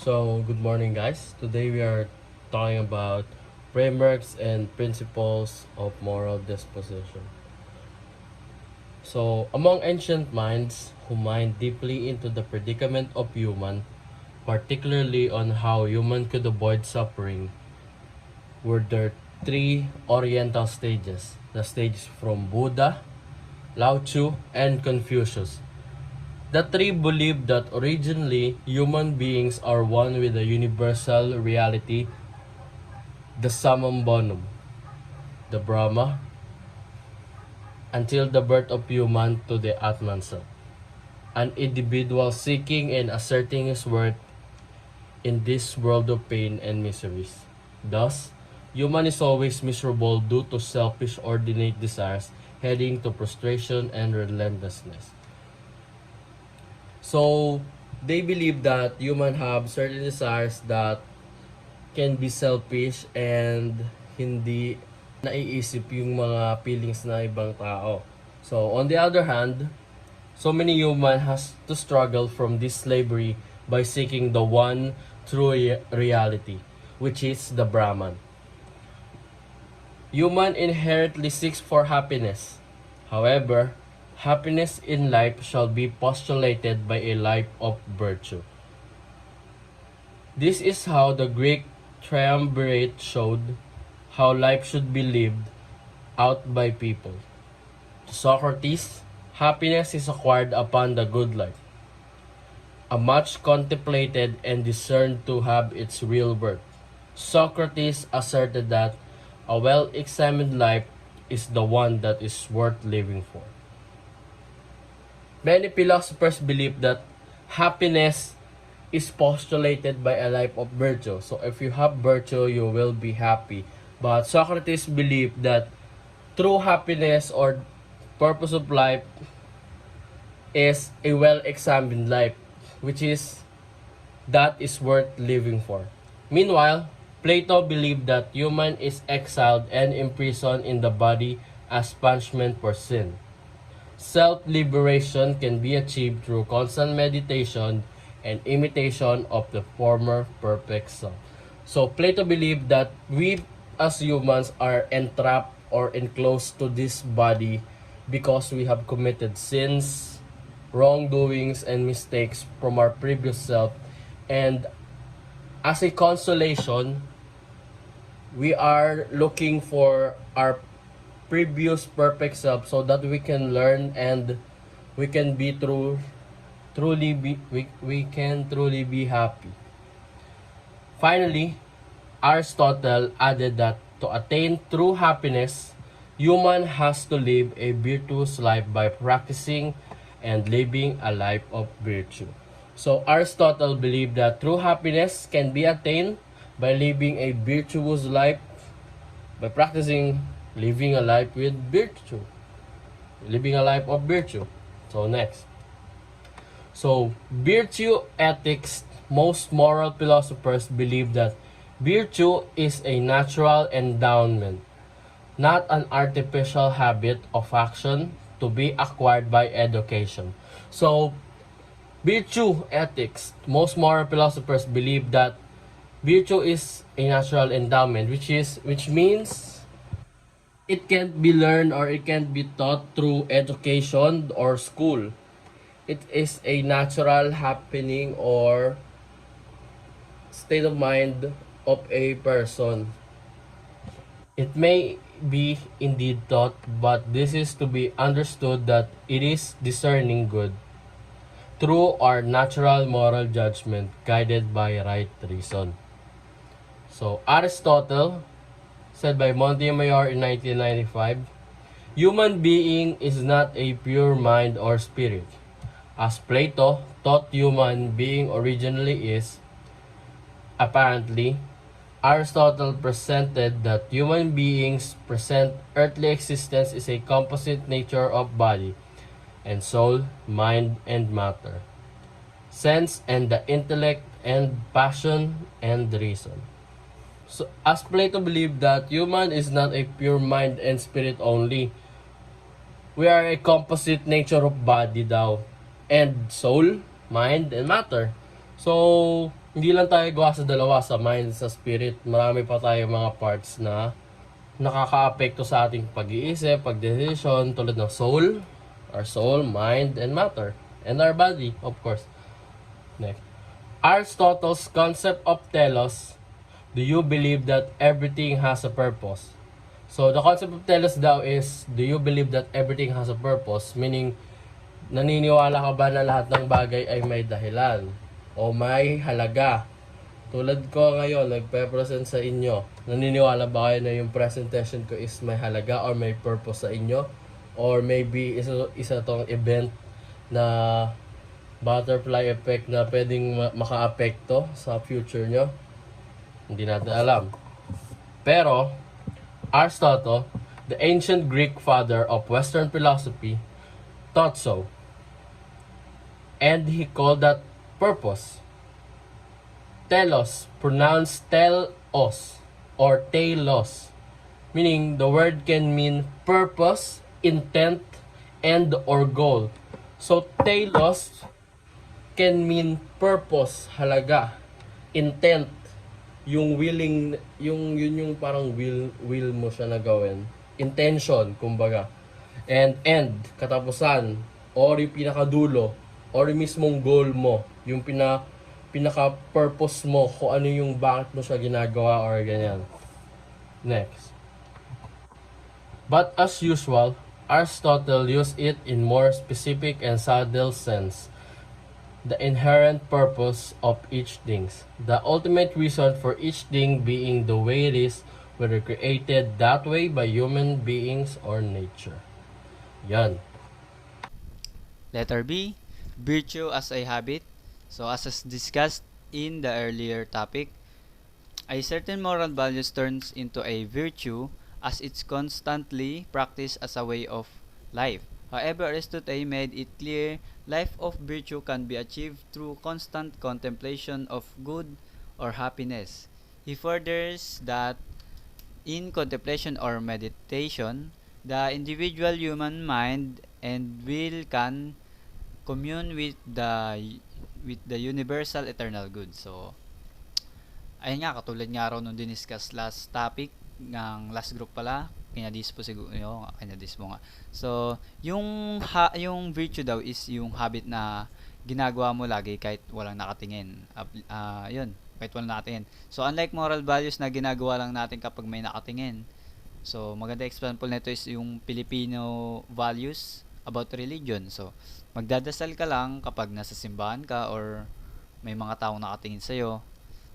So, good morning, guys. Today we are talking about frameworks and principles of moral disposition. So, among ancient minds who mined deeply into the predicament of human, particularly on how human could avoid suffering, were there three Oriental stages: the stages from Buddha, Lao Tzu, and Confucius. The three believed that originally human beings are one with the universal reality, the summum bonum, the Brahma, until the birth of human to the Atman self, an individual seeking and asserting his worth in this world of pain and miseries. Thus, human is always miserable due to selfish ordinate desires heading to frustration and relentlessness. So, they believe that human have certain desires that can be selfish and hindi naiisip yung mga feelings na ibang tao. So, on the other hand, so many human has to struggle from this slavery by seeking the one true reality, which is the Brahman. Human inherently seeks for happiness. However, happiness in life shall be postulated by a life of virtue. This is how the Greek triumvirate showed how life should be lived out by people. To Socrates, happiness is acquired upon the good life, a much contemplated and discerned to have its real worth. Socrates asserted that a well-examined life is the one that is worth living for. Many philosophers believe that happiness is postulated by a life of virtue. So if you have virtue, you will be happy. But Socrates believed that true happiness or purpose of life is a well-examined life, which is that is worth living for. Meanwhile, Plato believed that human is exiled and imprisoned in the body as punishment for sin. Self-liberation can be achieved through constant meditation and imitation of the former perfect self. So Plato believed that we as humans are entrapped or enclosed to this body because we have committed sins, wrongdoings, and mistakes from our previous self. And as a consolation, we are looking for our previous perfect self so that we can learn and we can be we can truly be happy. Finally, Aristotle added that to attain true happiness, human has to live a virtuous life by practicing and living a life of virtue. So Aristotle believed that true happiness can be attained by living a virtuous life, by practicing living a life with virtue, living a life of virtue. So next. So virtue ethics, most moral philosophers believe that virtue is a natural endowment, not an artificial habit of action to be acquired by education. So virtue ethics, most moral philosophers believe that virtue is a natural endowment, which means it can't be learned or it can't be taught through education or school. It is a natural happening or state of mind of a person. It may be indeed taught, but this is to be understood that it is discerning good through our natural moral judgment guided by right reason. So Aristotle said by Montemayor in 1995, human being is not a pure mind or spirit, as Plato taught human being originally is. Apparently, Aristotle presented that human beings' present earthly existence is a composite nature of body and soul, mind and matter, sense and the intellect and passion and reason. So, as Plato believed that human is not a pure mind and spirit only, we are a composite nature of body daw, and soul, mind, and matter. So, hindi lang tayo gawa sa dalawa, sa mind, sa spirit. Marami pa tayo mga parts na nakaka-apekto sa ating pag-iisip, pag-decision, tulad ng soul, our soul, mind, and matter. And our body, of course. Next. Aristotle's concept of telos, do you believe that everything has a purpose? So, the concept of telos daw is, do you believe that everything has a purpose? Meaning, naniniwala ka ba na lahat ng bagay ay may dahilan? O may halaga? Tulad ko ngayon, nagpe-present sa inyo. Naniniwala ba kayo na yung presentation ko is may halaga or may purpose sa inyo? Or maybe isa tong event na butterfly effect na pwedeng maka-apekto sa future nyo? Hindi natin alam. Pero, Aristotle, the ancient Greek father of Western philosophy, thought so. And he called that purpose. Telos, pronounced telos or telos, meaning the word can mean purpose, intent, and or goal. So telos can mean purpose, halaga, intent, yung willing, yung parang will mo siya na gawin, intention kumbaga, and end, katapusan, or yung pinakadulo, or yung mismong goal mo, yung pinaka-purpose mo, kung ano yung bakit mo siya ginagawa or ganyan. Next. But as usual, Aristotle used it in more specific and subtle sense. The inherent purpose of each thing. The ultimate reason for each thing being the way it is, whether created that way by human beings or nature. Yan. Letter B, virtue as a habit. So as is discussed in the earlier topic, a certain moral values turns into a virtue as it's constantly practiced as a way of life. However, Aristotle made it clear life of virtue can be achieved through constant contemplation of good or happiness. He furthers that in contemplation or meditation, the individual human mind and will can commune with the universal eternal good. So, ayun nga, katulad nga raw nung diniscuss last topic ng last group pala, kinadis po siguro, kinadis mo nga. So, yung virtue daw is yung habit na ginagawa mo lagi kahit walang nakatingin. Yun, kahit walang nakatingin. So, unlike moral values na ginagawa lang natin kapag may nakatingin. So, maganda example nito is yung Filipino values about religion. So, magdadasal ka lang kapag nasa simbahan ka or may mga taong nakatingin sa'yo.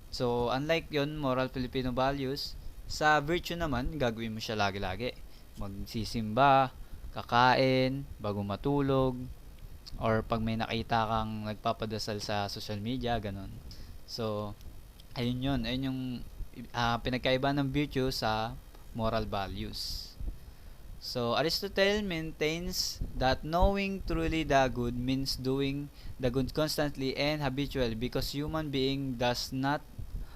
So, unlike yon moral Filipino values, sa virtue naman, gagawin mo siya lagi-lagi. Magsisimba, kakain, bago matulog, or pag may nakita kang nagpapadasal sa social media, ganun. So, ayun yun. Ayun yung pinagkaiba ng virtue sa moral values. So, Aristotle maintains that knowing truly the good means doing the good constantly and habitually because human being does not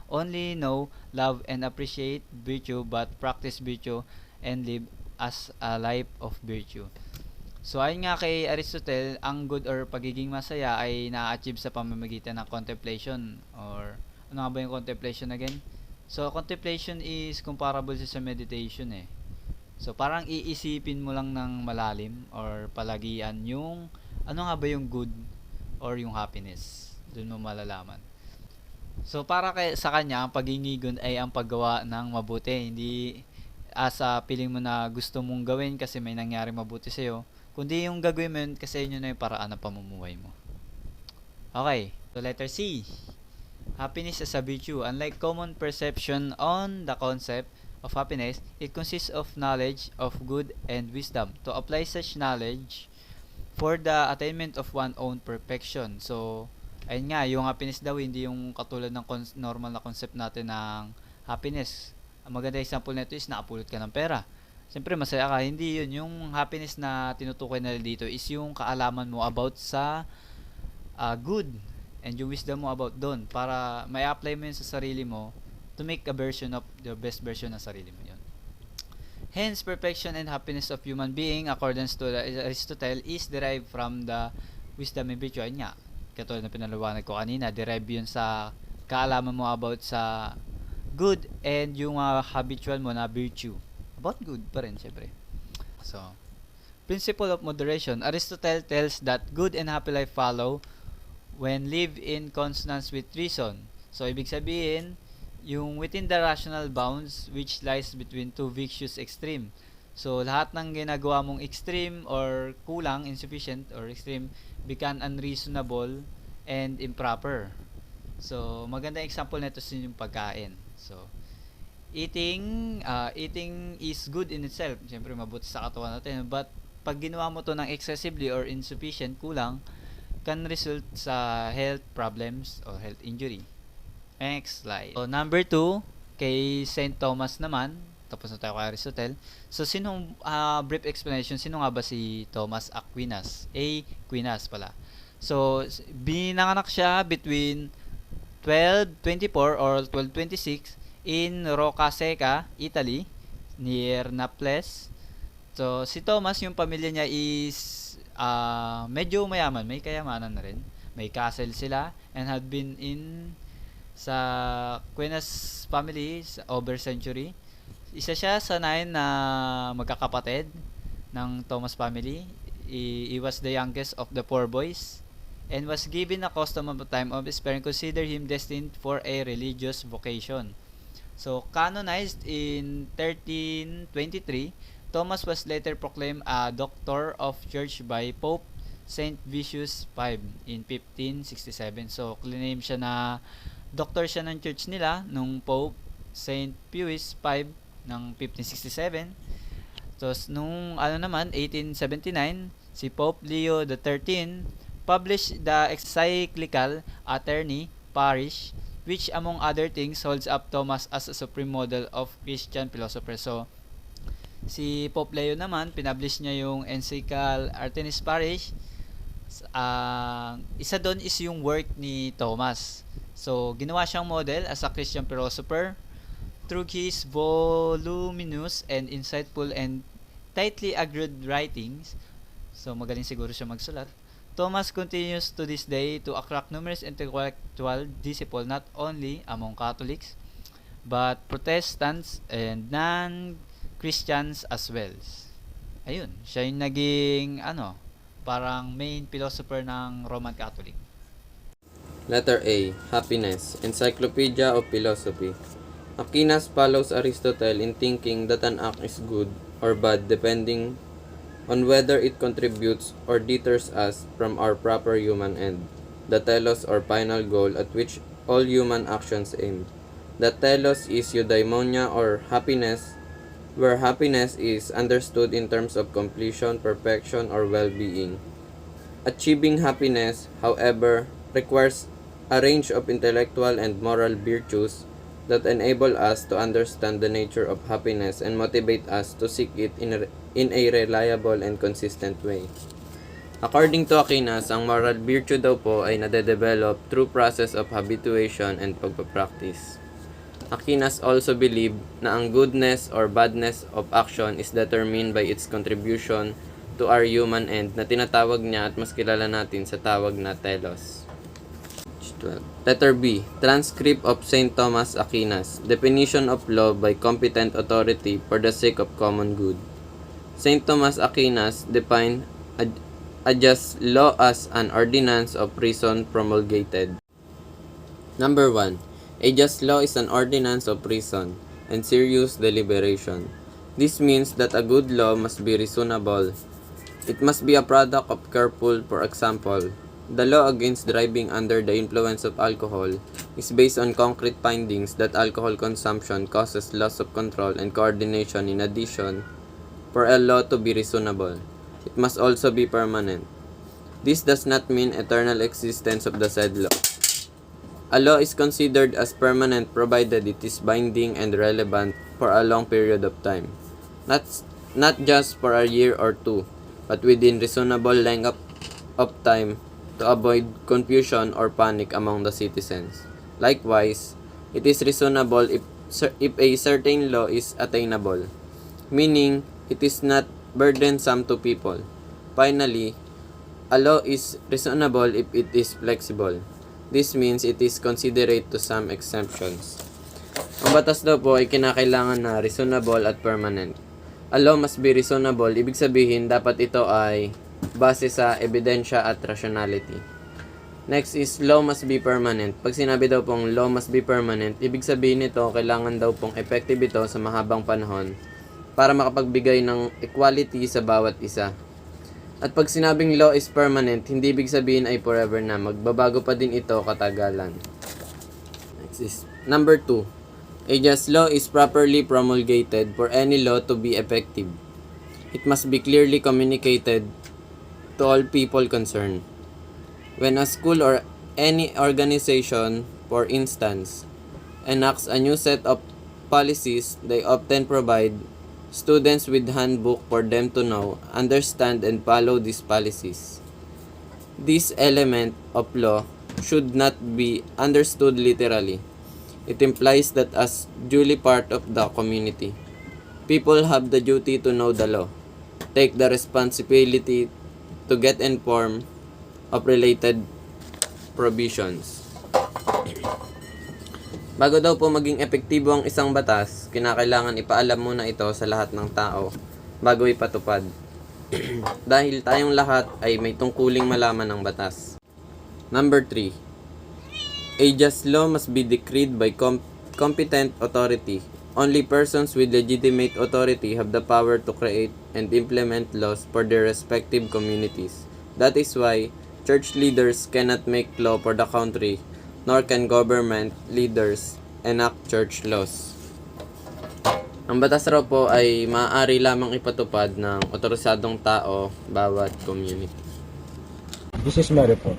only know, love, and appreciate virtue but practice virtue and live as a life of virtue. So, ayon nga kay Aristotle, ang good or pagiging masaya ay na-achieve sa pamamagitan ng contemplation or ano nga ba yung contemplation again? So, contemplation is comparable sa meditation eh. So, parang iisipin mo lang ng malalim or palagian yung ano nga ba yung good or yung happiness. Doon mo malalaman. So, para sa kanya, ang paghingigon ay ang paggawa ng mabuti. Hindi sa piling mo na gusto mong gawin kasi may nangyari mabuti sa'yo. Kundi yung gagawin mo yun kasi yun na yung paraan ng pamumuhay mo. Okay. So, letter C. Happiness as a virtue. Unlike common perception on the concept of happiness, it consists of knowledge of good and wisdom. To apply such knowledge for the attainment of one's own perfection. So, ayun nga, yung happiness daw, hindi yung katulad ng normal na concept natin ng happiness. Ang maganda example nito is nakapulot ka ng pera. Siyempre, masaya ka. Hindi yun. Yung happiness na tinutukoy na dito is yung kaalaman mo about sa good and yung wisdom mo about doon para may apply mo yun sa sarili mo to make a version of the best version ng sarili mo yun. Hence, perfection and happiness of human being, according to Aristotle, is derived from the wisdom and virtue. Ayun nga, katulad na pinaliwanag ko kanina, derive yun sa kaalaman mo about sa good and yung habitual mo na virtue. About good pa rin, syempre. So, principle of moderation. Aristotle tells that good and happy life follow when live in consonance with reason. So, ibig sabihin, yung within the rational bounds which lies between two vicious extreme. So, lahat ng ginagawa mong extreme or kulang, insufficient, or extreme become unreasonable and improper. So, magandang example nito sa yung pagkain. So, eating is good in itself. Siyempre, mabuti sa katawan natin. But, pag ginawa mo to ng excessively or insufficient, kulang, can result sa health problems or health injury. Next slide. So, number 2, kay St. Thomas naman, tapos na tayo kay Aristotle. So, brief explanation, sino nga ba si Thomas Aquinas? Aquinas pala. So, binanganak siya between 1224 or 1226 in Roccasecca, Italy, near Naples. So, si Thomas, yung pamilya niya is medyo mayaman, may kayamanan na rin. May castle sila and had been in sa Aquinas family over century. Isa siya sa 9 na magkakapatid ng Thomas family. He was the youngest of the 4 boys and was given a custom of the time of his parents considered him destined for a religious vocation. So, canonized in 1323, Thomas was later proclaimed a doctor of church by Pope Saint Vicious V in 1567. So, claim siya na doctor siya ng church nila nung Pope Saint Pius V ng 1567. So, nung 1879, si Pope Leo XIII published the encyclical Aeterni Parish, which among other things holds up Thomas as a supreme model of Christian philosopher. So, si Pope Leo naman, pinablish niya yung encyclical Aeterni Parish. Isa doon is yung work ni Thomas. So, ginawa siyang model as a Christian philosopher through his voluminous and insightful and tightly agreed writings. So, magaling siguro siya magsulat. Thomas continues to this day to attract numerous intellectual disciples not only among Catholics but Protestants and non-Christians as well. Ayun, siya yung naging parang main philosopher ng Roman Catholic. Letter A. Happiness. Encyclopedia of Philosophy. Aquinas follows Aristotle in thinking that an act is good or bad depending on whether it contributes or deters us from our proper human end, the telos or final goal at which all human actions aim. The telos is eudaimonia or happiness, where happiness is understood in terms of completion, perfection, or well-being. Achieving happiness, however, requires a range of intellectual and moral virtues that enable us to understand the nature of happiness and motivate us to seek it in a reliable and consistent way. According to Aquinas, ang moral virtue daw po ay nade-develop through process of habituation and pagpapractice. Aquinas also believed na ang goodness or badness of action is determined by its contribution to our human end na tinatawag niya at mas kilala natin sa tawag na telos. 12. Letter B. Transcript of St. Thomas Aquinas. Definition of law by competent authority for the sake of common good. St. Thomas Aquinas defined a just law as an ordinance of reason promulgated. Number 1. A just law is an ordinance of reason and serious deliberation. This means that a good law must be reasonable. It must be a product of careful, for example, the law against driving under the influence of alcohol is based on concrete findings that alcohol consumption causes loss of control and coordination. In addition, for a law to be reasonable, it must also be permanent. This does not mean eternal existence of the said law. A law is considered as permanent provided it is binding and relevant for a long period of time. Not just for a year or two, but within reasonable length of time to avoid confusion or panic among the citizens. Likewise, it is reasonable if a certain law is attainable, meaning it is not burdensome to people. Finally, a law is reasonable if it is flexible. This means it is considerate to some exemptions. Ang batas daw po ay kinakailangan na reasonable at permanent. A law must be reasonable, ibig sabihin dapat ito ay base sa ebidensya at rationality. Next is law must be permanent. Pag sinabi daw pong law must be permanent, ibig sabihin nito kailangan daw pong effective ito sa mahabang panahon para makapagbigay ng equality sa bawat isa. At pag sinabing law is permanent, hindi ibig sabihin ay forever na. Magbabago pa din ito katagalan. Next is number 2. A just law is properly promulgated for any law to be effective. It must be clearly communicated to all people concerned. When a school or any organization, for instance, enacts a new set of policies, they often provide students with handbook for them to know, understand, and follow these policies. This element of law should not be understood literally. It implies that as duly part of the community, people have the duty to know the law, take the responsibility to get informed of related provisions. Bago daw po maging epektibo ang isang batas, kinakailangan ipaalam muna ito sa lahat ng tao bago ipatupad. Dahil tayong lahat ay may tungkuling malaman ng batas. Number 3. A just law must be decreed by competent authority. Only persons with legitimate authority have the power to create and implement laws for their respective communities. That is why church leaders cannot make law for the country, nor can government leaders enact church laws. Ang batas raw po ay maaari lamang ipatupad ng otorisadong tao bawat community. This is my report.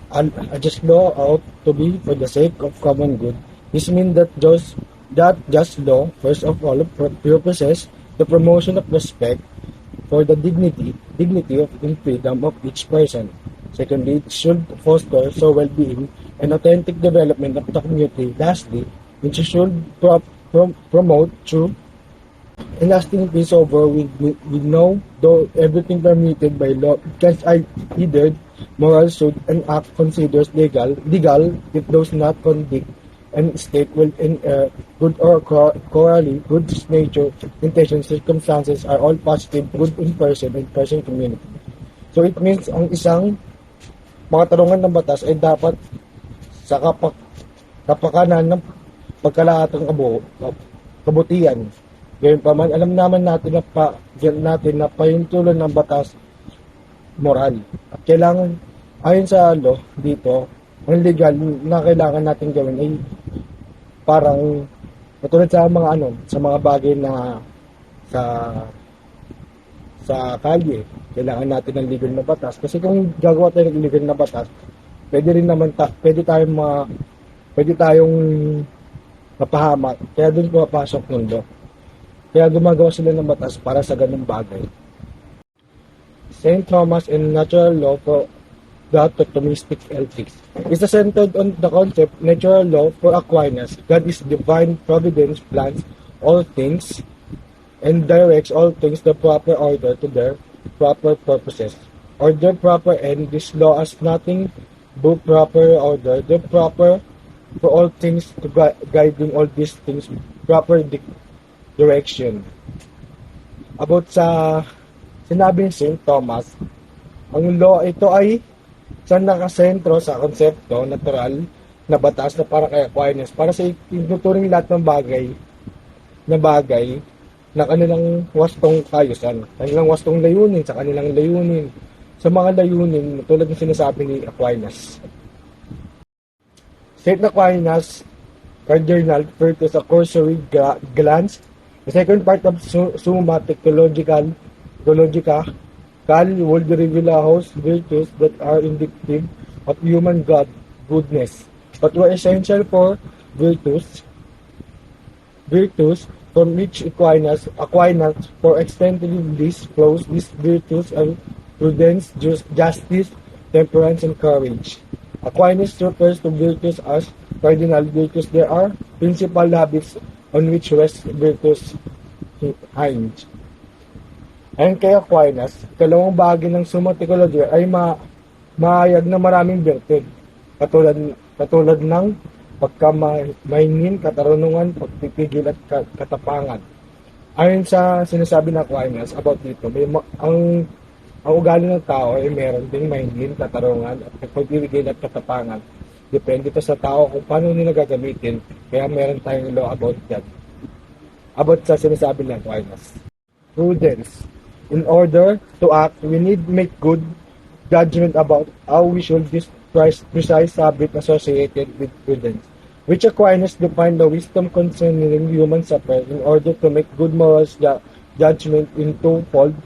A just law ought to be for the sake of common good. This means that just law, first of all, purposes the promotion of respect for the dignity and freedom of each person. Secondly, it should foster so well-being and authentic development of the community. Lastly, it should promote true and lasting peace over with no, though everything permitted by law can either moral should and act considers legal if those not convict and state will in good or corally good nature, intention, circumstances are all positive, good in person and person community. So it means ang isang mga tarungan ng batas ay dapat sa kapakanan ng pagkalahatang kabutihan. Ngayon pa man, alam naman natin na pahintulot ng batas moral. At kailangan, ayon sa law dito, ang legal na kailangan natin gawin ay parang katulad sa mga bagay na sa kalye, kailangan natin ng legal na batas. Kasi kung gagawa tayo ng legal na batas, pwede tayong mapahamak. Kaya doon pumapasok ng law. Kaya gumagawa sila ng batas para sa ganung bagay. St. Thomas in Natural Law for the Thomistic Ethics is centered on the concept natural law for Aquinas. God is divine providence, plans all things and directs all things the proper order to their proper purposes. Order proper end, this law as nothing but proper order, the proper for all things to guiding all these things, proper direction. About sa sinabi ni St. Thomas, ang law ito ay saan nakasentro sa konsepto, natural, na batas na para kay Aquinas, para sa itinuturing lahat ng bagay na kanilang wastong kayusan, kanilang wastong layunin sa kanilang layunin, sa mga layunin tulad ng sinasabi ni Aquinas. St. Aquinas, Cardinal Virtus a cursory glance, the second part of Summa Theologica would reveal a host virtues that are indicative of human goodness, but were essential for virtues from which Aquinas for extending these flows, these virtues are prudence, justice, temperance, and courage. Aquinas refers to virtues as cardinal virtues. There are principal habits on which rest virtues hinge. Ayon kay Aquinas, kalawang bahagi ng Summa Theologica ay mahayag na maraming virtud. katulad ng pagkamahinhin, katarunungan, pagpipigil at katapangan. Ayon sa sinasabi ng Aquinas about dito, ang ugali ng tao ay meron ding mahinhin, katarungan, at pagpipigil at katapangan. Depende ito sa tao kung paano nila gagamitin, kaya meron tayong law about that. About sa sinasabi ng Aquinas. Prudence. In order to act, we need make good judgment about how we should this precise habit associated with prudence, which Aquinas defined the wisdom concerning human suffering in order to make good moral judgment in twofold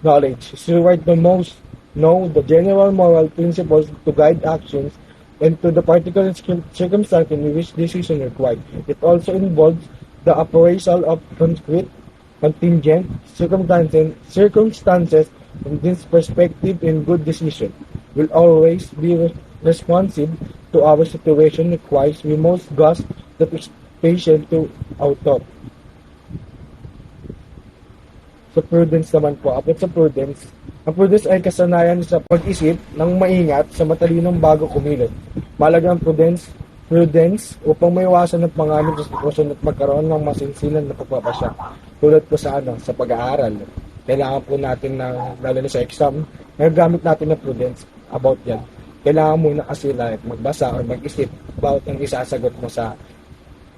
knowledge. It's required to most know the general moral principles to guide actions and to the particular circumstance in which decision required. It also involves the appraisal of concrete, contingent circumstances. In this perspective, in good decision will always be responsive to our situation requires we must grasp the patient to our thought. So prudence naman po. About sa prudence, ang prudence ay kasanayan sa pag-isip ng maingat sa matalinong bago kumilos. Mahalaga ang prudence upang maiwasan ng panganib sa sitwasyon at magkaroon ng masinsinan na pagpapasya. Tulad po sa sa pag-aaral. Kailangan po natin lalo na sa exam, nagagamit natin ng prudence about yan. Kailangan muna kasi magbasa o mag-isip about ang isasagot mo sa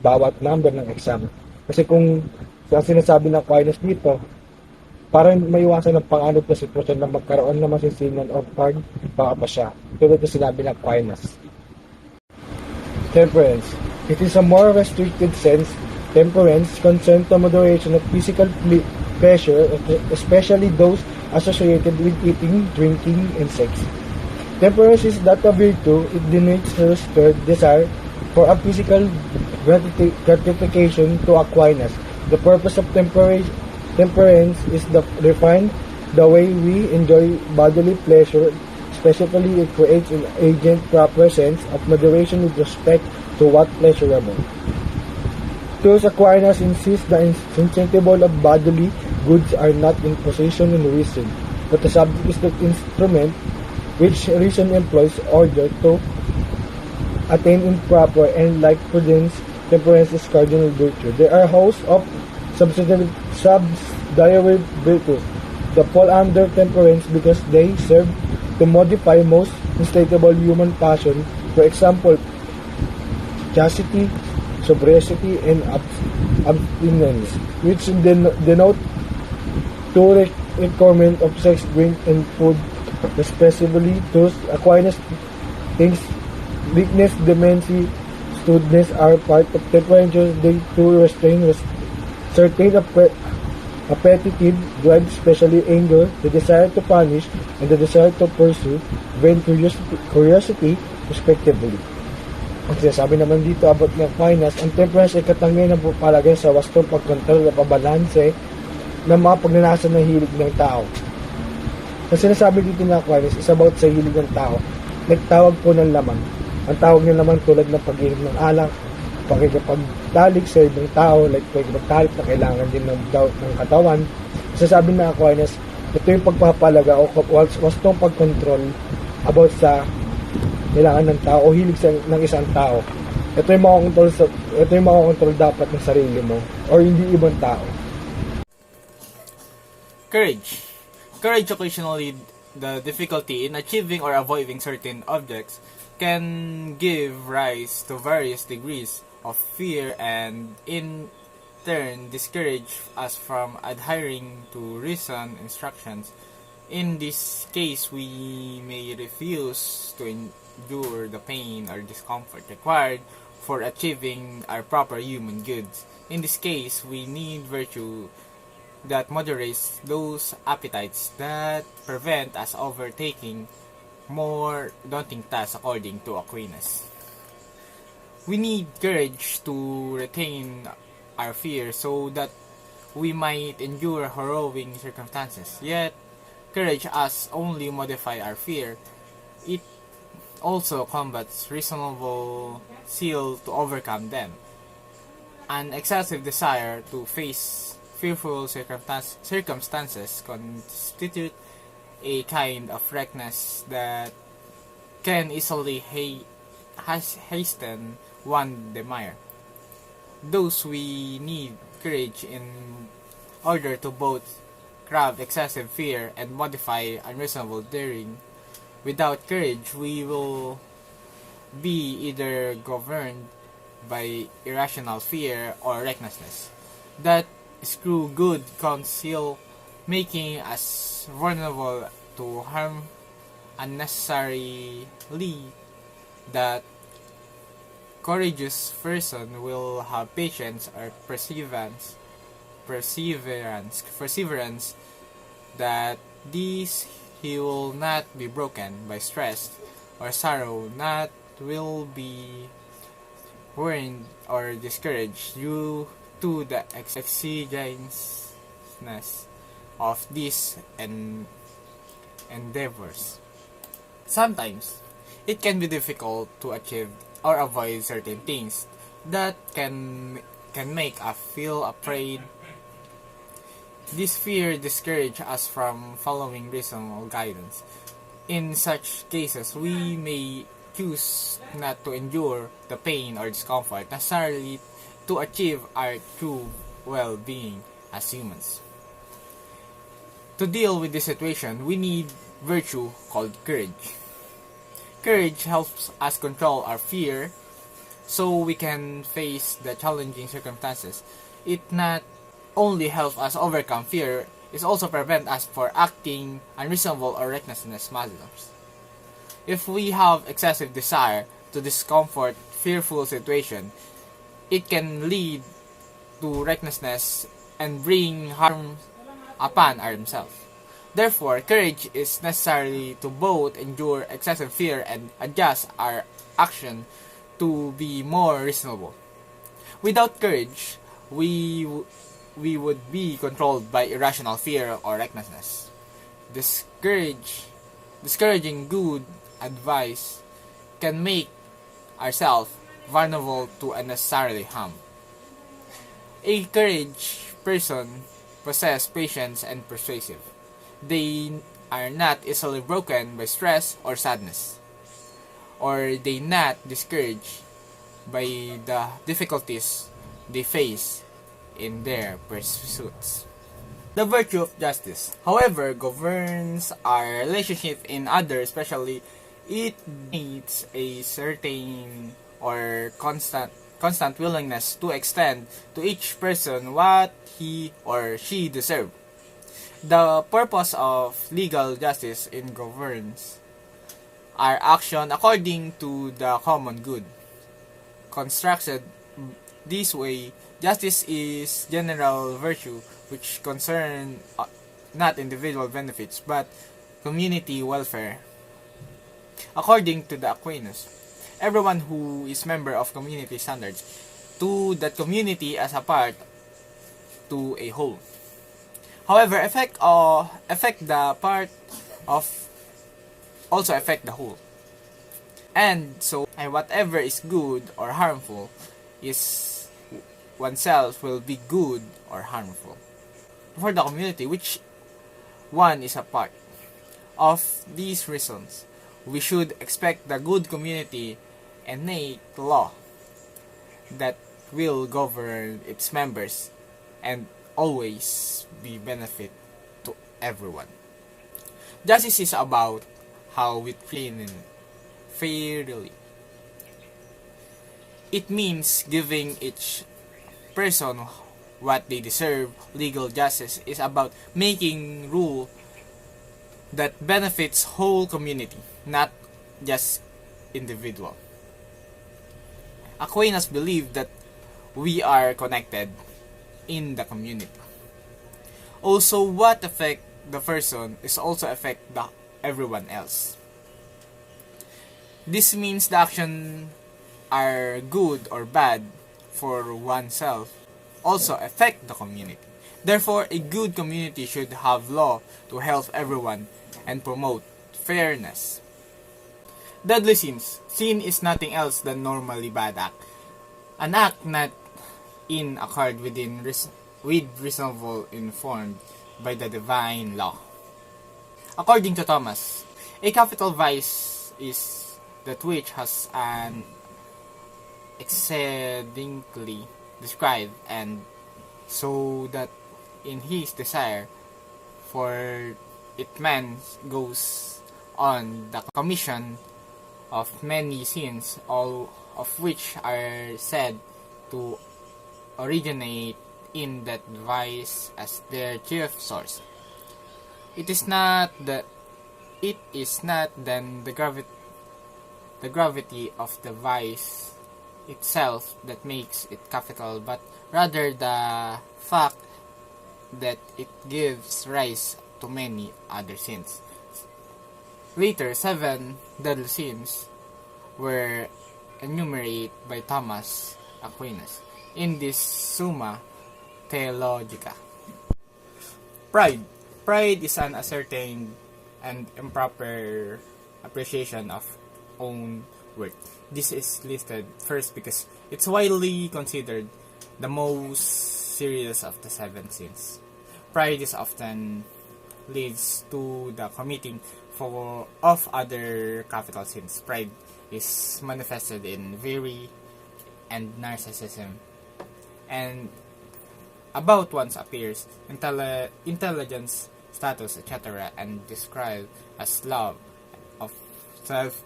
bawat number ng exam. Kasi kung sinasabi ng Aquinas dito, para maiwasan ng panganib na sitwasyon na magkaroon ng masinsinan o pagpapasya. Tulad na sinabi ng Aquinas. Temperance. It is a more restricted sense. Temperance concerns the moderation of physical pleasure, especially those associated with eating, drinking, and sex. Temperance is not a virtue. It denotes a restrained desire for a physical gratification to Aquinas. The purpose of temperance is to refine the way we enjoy bodily pleasure. Especially, it creates an agent proper sense of moderation with respect to what pleasurable. Thus, Aquinas insists the insatiable of bodily goods are not in possession in reason, but the subject is the instrument which reason employs order to attain improper, and like prudence, temperance is cardinal virtue. There are hosts of subsidiary virtues that fall under temperance because they serve to modify most insatiable human passion. For example, chastity, sobriety, and abstinence, which denote to requirement of sex, drink, and food, respectively. Thus, Aquinas thinks weakness, dementia, stubbornness are part of temperance. They to restrain certain appetitive drives, especially anger, the desire to punish, and the desire to pursue, vain curiosity, respectively. Ang sinasabi naman dito about ng Aquinas, ang temperance ay katangian ng palagay sa wastong pagkontrol at pabalanse ng mga pagnanasa ng hilig ng tao. Ang sinasabi dito ng Aquinas is about sa hilig ng tao. Nagtawag po ng laman. Ang tawag ng laman tulad ng pag-inom ng alak, pagkikipagtalik sa ibang tao, like pagkikipagtalik na kailangan din ng katawan. Sasabi ng Aquinas, ito yung pagpapalaga o wastong pagkontrol about sa kailangan ng tao o hilig ng isang tao. Ito yung makakontrol dapat ng sarili mo or hindi ibang tao. Courage. Courage occasionally the difficulty in achieving or avoiding certain objects can give rise to various degrees of fear and in turn discourage us from adhering to reason instructions. In this case, we may refuse to endure the pain or discomfort required for achieving our proper human goods. In this case, we need virtue that moderates those appetites that prevent us overtaking more daunting tasks according to Aquinas. We need courage to retain our fear so that we might endure harrowing circumstances. Yet, courage us only modify our fear. It also combats reasonable zeal to overcome them. An excessive desire to face fearful circumstances constitute a kind of recklessness that can easily hasten one demire. Thus, we need courage in order to both craft excessive fear and modify unreasonable daring. Without courage, we will be either governed by irrational fear or recklessness. That screw good counsel, making us vulnerable to harm unnecessarily. That courageous person will have patience or perseverance that these he will not be broken by stress or sorrow, not will be worried or discouraged due to the exigencies of these endeavors. Sometimes, it can be difficult to achieve or avoid certain things that can make us feel afraid. This fear discourages us from following reasonable guidance. In such cases, we may choose not to endure the pain or discomfort necessarily to achieve our true well-being as humans. To deal with this situation, we need virtue called courage. Courage helps us control our fear so we can face the challenging circumstances. It not only helps us overcome fear, it also prevents us from acting unreasonable or recklessness matters. If we have excessive desire to discomfort fearful situation, it can lead to recklessness and bring harm upon ourselves. Therefore, courage is necessary to both endure excessive fear and adjust our action to be more reasonable. Without courage, we would be controlled by irrational fear or recklessness. Discouraging good advice can make ourselves vulnerable to unnecessarily harm. A courage person possesses patience and persuasive. They are not easily broken by stress or sadness, or they not discouraged by the difficulties they face in their pursuits. The virtue of justice, however, governs our relationship in others, especially it needs a certain or constant willingness to extend to each person what he or she deserves. The purpose of legal justice in governs our action according to the common good. Constructed this way, justice is general virtue which concern not individual benefits but community welfare. According to the Aquinas, everyone who is member of community standards to that community as a part to a whole. However, affect the part of also affect the whole. And so, whatever is good or harmful is oneself will be good or harmful. For the community, which one is a part of these reasons, we should expect the good community enact law that will govern its members and always be benefit to everyone. Justice is about how we treat fairly. It means giving each person what they deserve. Legal justice is about making rule that benefits whole community, not just individual. Aquinas believed that we are connected in the community. Also, what affect the person is also affect everyone else. This means the action are good or bad for oneself also affect the community. Therefore, a good community should have law to help everyone and promote fairness. Deadly sins. Sin is nothing else than normally bad act. An act not in accord with reasonable informed by the divine law. According to Thomas, a capital vice is that which has an exceedingly described, and so that in his desire for it man goes on the commission of many sins, all of which are said to originate in that vice as their chief source. It is not then the gravity of the vice itself that makes it capital, but rather the fact that it gives rise to many other sins. Later, 7 deadly sins were enumerated by Thomas Aquinas in this Summa Theologica. Pride. Pride is an ascertained and improper appreciation of own worth. This is listed first because it's widely considered the most serious of the 7 sins. Pride is often leads to the committing of other capital sins. Pride is manifested in fury and narcissism, and about one's appears, intelligence, status, etc., and described as love of self,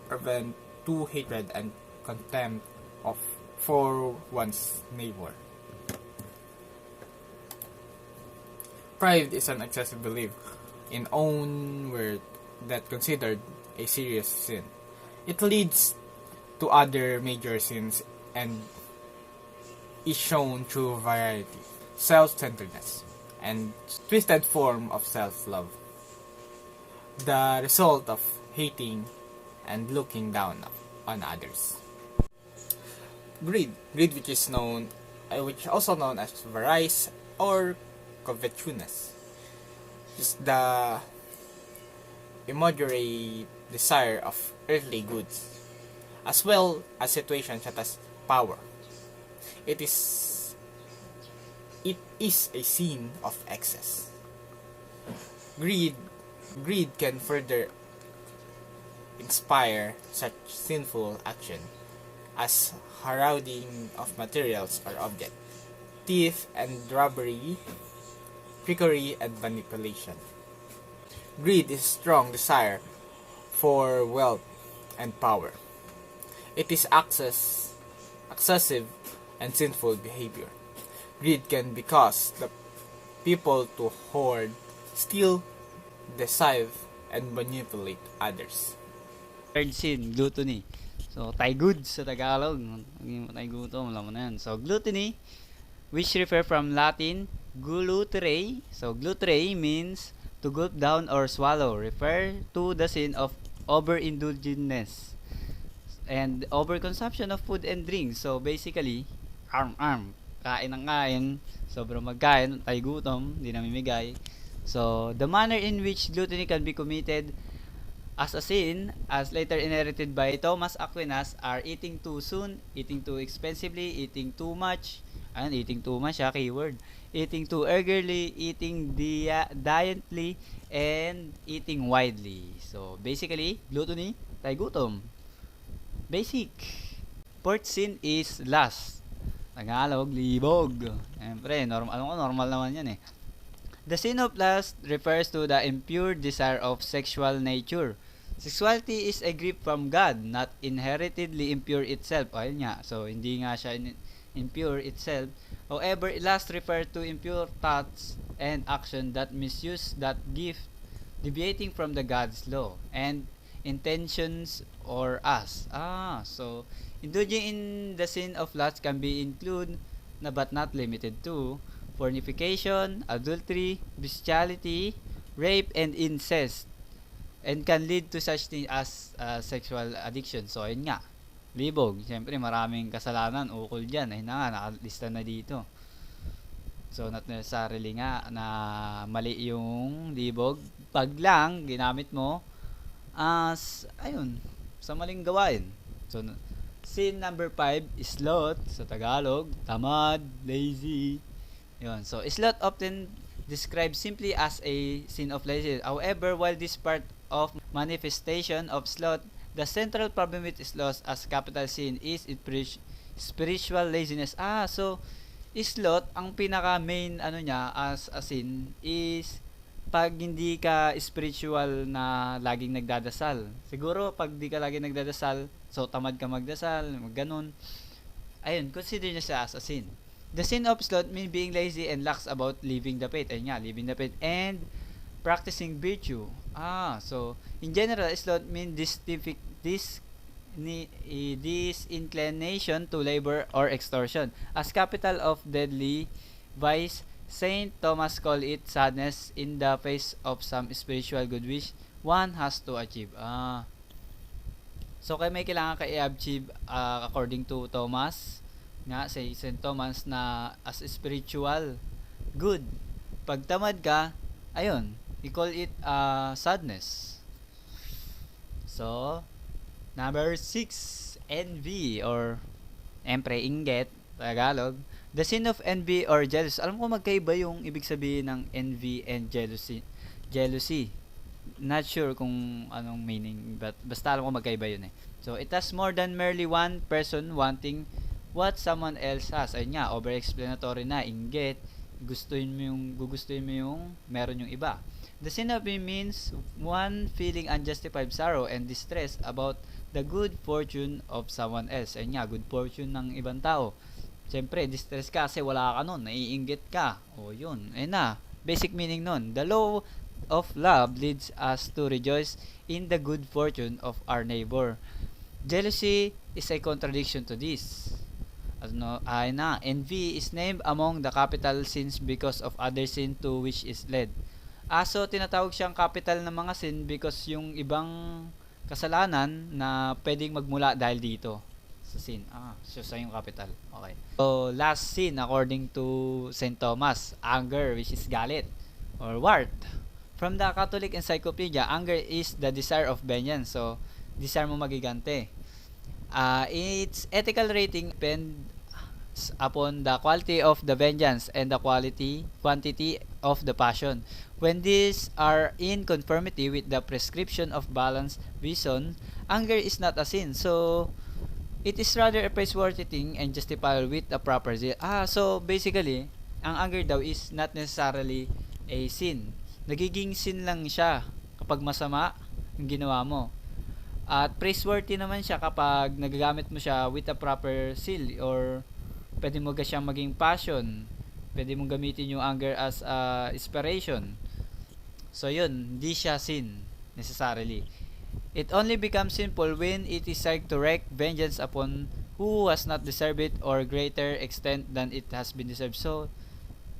prevent to hatred and contempt for one's neighbor. Pride is an excessive belief in own worth that considered a serious sin. It leads to other major sins and is shown through variety, self-centeredness, and twisted form of self-love. The result of hating and looking down on others. Greed, which also known as avarice or covetousness, is the immoderate desire of earthly goods, as well as situations such as power. It is a sin of excess. Greed can further inspire such sinful action as hoarding of materials or objects, theft and robbery, trickery and manipulation. Greed is strong desire for wealth and power. It is excessive and sinful behavior. Greed can cause the people to hoard, steal, deceive, and manipulate others. Third sin, gluttony. So, taygud sa Tagalog. Taygutom, alam mo na yan. So, gluttony, which refer from Latin, glutere. So, glutere means to gulp down or swallow. Refer to the sin of overindulgence and overconsumption of food and drinks. So, basically, kain ng kain, sobrang magkain, taygutom, di namimigay. So, the manner in which gluttony can be committed as a sin, as later inherited by Thomas Aquinas, are eating too soon, eating too expensively, eating too much, eating too much, keyword, eating too eagerly, eating dietly, and eating widely. So, basically, gluttony, taygutom. Basic. Fourth sin is lust. Tagalog, libog. Siyempre, normal naman yan eh. The sin of lust refers to the impure desire of sexual nature. Sexuality is a gift from God, not inheritedly impure itself. Ayun nga, so hindi nga siya impure itself. However, lust refers to impure thoughts and action that misuse that gift, deviating from the God's law and intentions or us. So indulging in the sin of lust can be included, but not limited to, fornication, adultery, bestiality, rape, and incest, and can lead to such thing as sexual addiction. So, ayun nga, libog. Siyempre, maraming kasalanan ukol dyan. Ayun na nga, nakalista na dito. So, not necessarily nga na mali yung libog. Pag lang, ginamit mo as, sa maling gawain. So, sin number 5 is sloth, sa Tagalog, tamad, lazy. Yun. So, sloth often described simply as a sin of laziness. However, while this part of manifestation of sloth The central problem with sloth as capital sin is spiritual laziness. So sloth, ang pinaka main ano niya as a sin is pag hindi ka spiritual na laging nagdadasal. Siguro pag di ka laging nagdadasal, so tamad ka magdasal, ganun. Ayun, consider niya siya as a sin. The sin of sloth means being lazy and lax about living the faith. Ayun nga, living the faith and practicing virtue. So in general, sloth means disinclination to labor or extortion. As capital of deadly vice, Saint Thomas called it sadness in the face of some spiritual good wish one has to achieve. So kaya may kailangan ka i-achieve according to Thomas, nga say Saint Thomas na as spiritual good. Pag tamad ka, ayun, we call it sadness. So, number 6, envy or empre inggit, Tagalog. The sin of envy or jealousy. Alam ko magkaiba yung ibig sabihin ng envy and jealousy. Not sure kung anong meaning, but basta alam ko magkaiba yun eh. So, it has more than merely one person wanting what someone else has. Ayun nga, over-explanatory na, inggit, gugustuhin mo yung meron yung iba. The sin of envy means one feeling unjustified sorrow and distress about the good fortune of someone else. Ayun nga, good fortune ng ibang tao. Siyempre, distress ka kasi wala ka nun, naiinggit ka. O yun, ayun na, basic meaning nun. The law of love leads us to rejoice in the good fortune of our neighbor. Jealousy is a contradiction to this. Envy is named among the capital sins because of other sin to which is led. So tinatawag siyang capital ng mga sin because yung ibang kasalanan na pwedeng magmula dahil dito sa sin. So sa yung capital. Okay. So last sin according to St. Thomas, anger, which is galit or wrath. From the Catholic Encyclopedia, anger is the desire of vengeance. So desire mo magigante. Its ethical rating depends upon the quality of the vengeance and the quantity of the passion. When these are in conformity with the prescription of balanced reason, anger is not a sin. So it is rather a praiseworthy thing and justifiable with a proper zeal. So basically, ang anger daw is not necessarily a sin. Nagiging sin lang siya kapag masama ang ginawa mo. At praiseworthy naman siya kapag nagagamit mo siya with a proper zeal or pwede mo siyang maging passion. Pwede mong gamitin yung anger as inspiration. So yun, hindi siya sin necessarily. It only becomes sinful when it is said to wreak vengeance upon who has not deserved it or greater extent than it has been deserved. So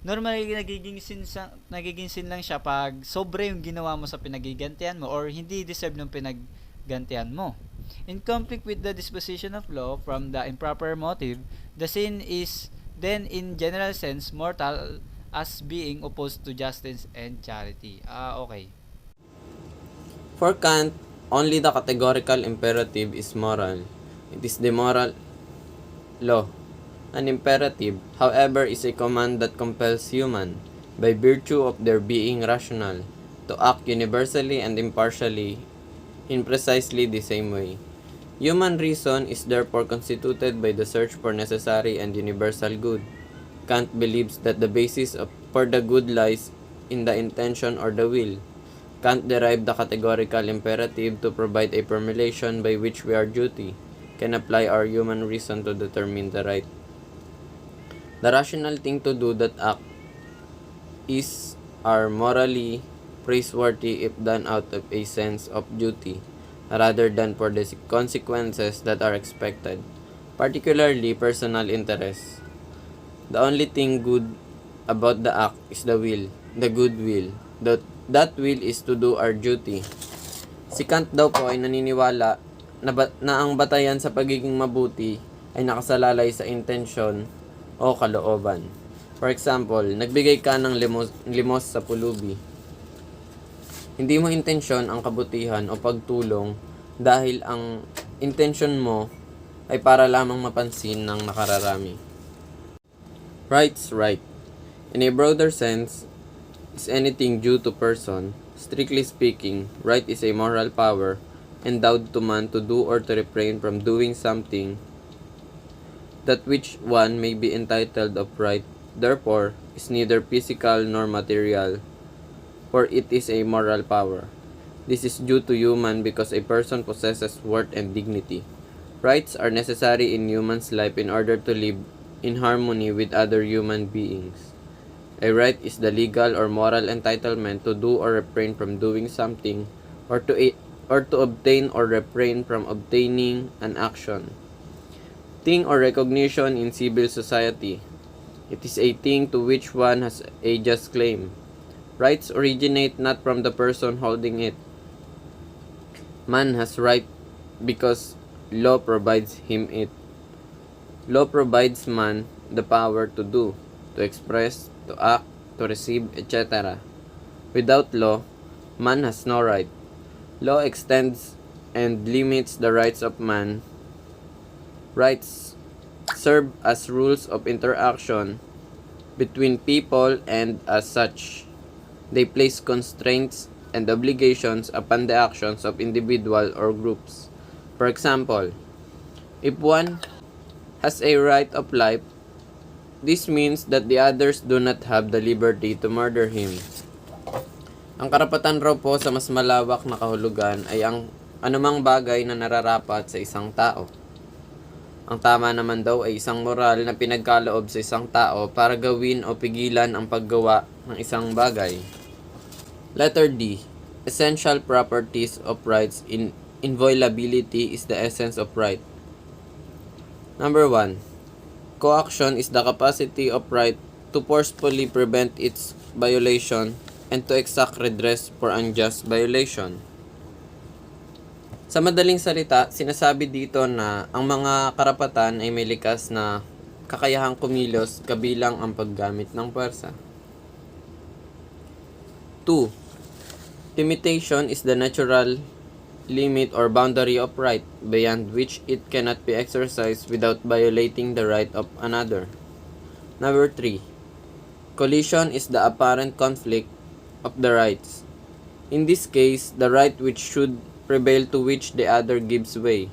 normally nagiging sin lang siya pag sobre yung ginawa mo sa pinagigantihan mo or hindi deserve ng pinaggantihan mo. In conflict with the disposition of law from the improper motive, the sin is then in general sense mortal as being opposed to justice and charity. Okay. For Kant, only the categorical imperative is moral. It is the moral law. An imperative, however, is a command that compels human, by virtue of their being rational, to act universally and impartially in precisely the same way. Human reason is therefore constituted by the search for necessary and universal good. Kant believes that the basis for the good lies in the intention or the will. Kant derived the categorical imperative to provide a formulation by which we are duty can apply our human reason to determine the right. The rational thing to do that act is are morally praiseworthy if done out of a sense of duty rather than for the consequences that are expected, particularly personal interests. The only thing good about the act is the will, the good will. That will is to do our duty. Si Kant daw po ay naniniwala na ang batayan sa pagiging mabuti ay nakasalalay sa intensyon o kalooban. For example, nagbigay ka ng limos sa pulubi. Hindi mo intensyon ang kabutihan o pagtulong dahil ang intensyon mo ay para lamang mapansin ng nakararami. Right's right. In a broader sense, is anything due to person. Strictly speaking, right is a moral power endowed to man to do or to refrain from doing something that which one may be entitled of right, therefore, is neither physical nor material, for it is a moral power. This is due to human because a person possesses worth and dignity. Rights are necessary in human's life in order to live in harmony with other human beings. A right is the legal or moral entitlement to do or refrain from doing something, or to obtain or refrain from obtaining an action, thing or recognition in civil society. It is a thing to which one has a just claim. Rights originate not from the person holding it. Man has right because law provides him it. Law provides man the power to do, to express, to act, to receive, etc. Without law, man has no right. Law extends and limits the rights of man. Rights serve as rules of interaction between people, and as such, they place constraints and obligations upon the actions of individuals or groups. For example, if one has a right of life, this means that the others do not have the liberty to murder him. Ang karapatan raw po sa mas malawak na kahulugan ay ang anumang bagay na nararapat sa isang tao. Ang tama naman daw ay isang moral na pinagkaloob sa isang tao para gawin o pigilan ang paggawa ng isang bagay. Letter D. Essential properties of rights. Inviolability is the essence of right. Number 1. Coaction is the capacity of right to forcefully prevent its violation and to exact redress for unjust violation. Sa madaling salita, sinasabi dito na ang mga karapatan ay may likas na kakayahang kumilos kabilang ang paggamit ng puwersa. 2. Limitation is the natural limit or boundary of right, beyond which it cannot be exercised without violating the right of another. Number 3. Collision is the apparent conflict of the rights. In this case, the right which should prevail to which the other gives way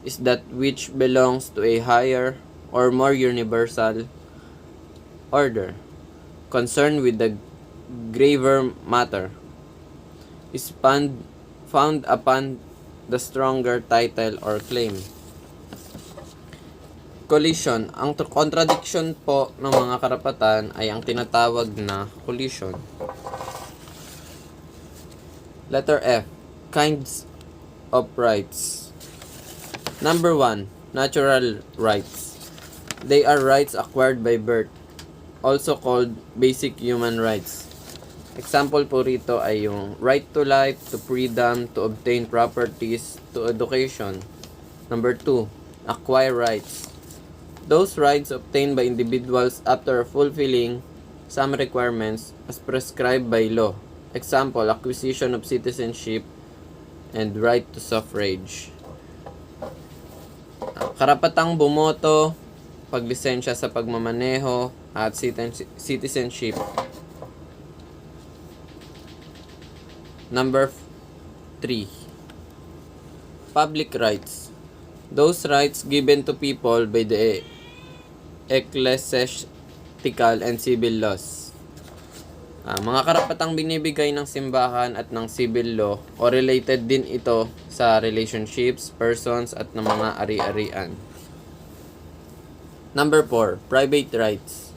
is that which belongs to a higher or more universal order, concerned with the graver matter, is found upon the stronger title or claim. Collision. Ang contradiction po ng mga karapatan ay ang tinatawag na collision. Letter F. Kinds of rights. Number 1. Natural rights. They are rights acquired by birth, also called basic human rights. Example po rito ay yung right to life, to freedom, to obtain properties, to education. Number 2. Acquire rights. Those rights obtained by individuals after fulfilling some requirements as prescribed by law. Example, acquisition of citizenship and right to suffrage. Karapatang bumoto, paglisensya sa pagmamaneho, at citizenship. Number 3. Public rights. Those rights given to people by the ecclesiastical and civil laws. Mga karapatang binibigay ng simbahan at ng civil law o related din ito sa relationships, persons at ng mga ari-arian. Number 4. Private rights.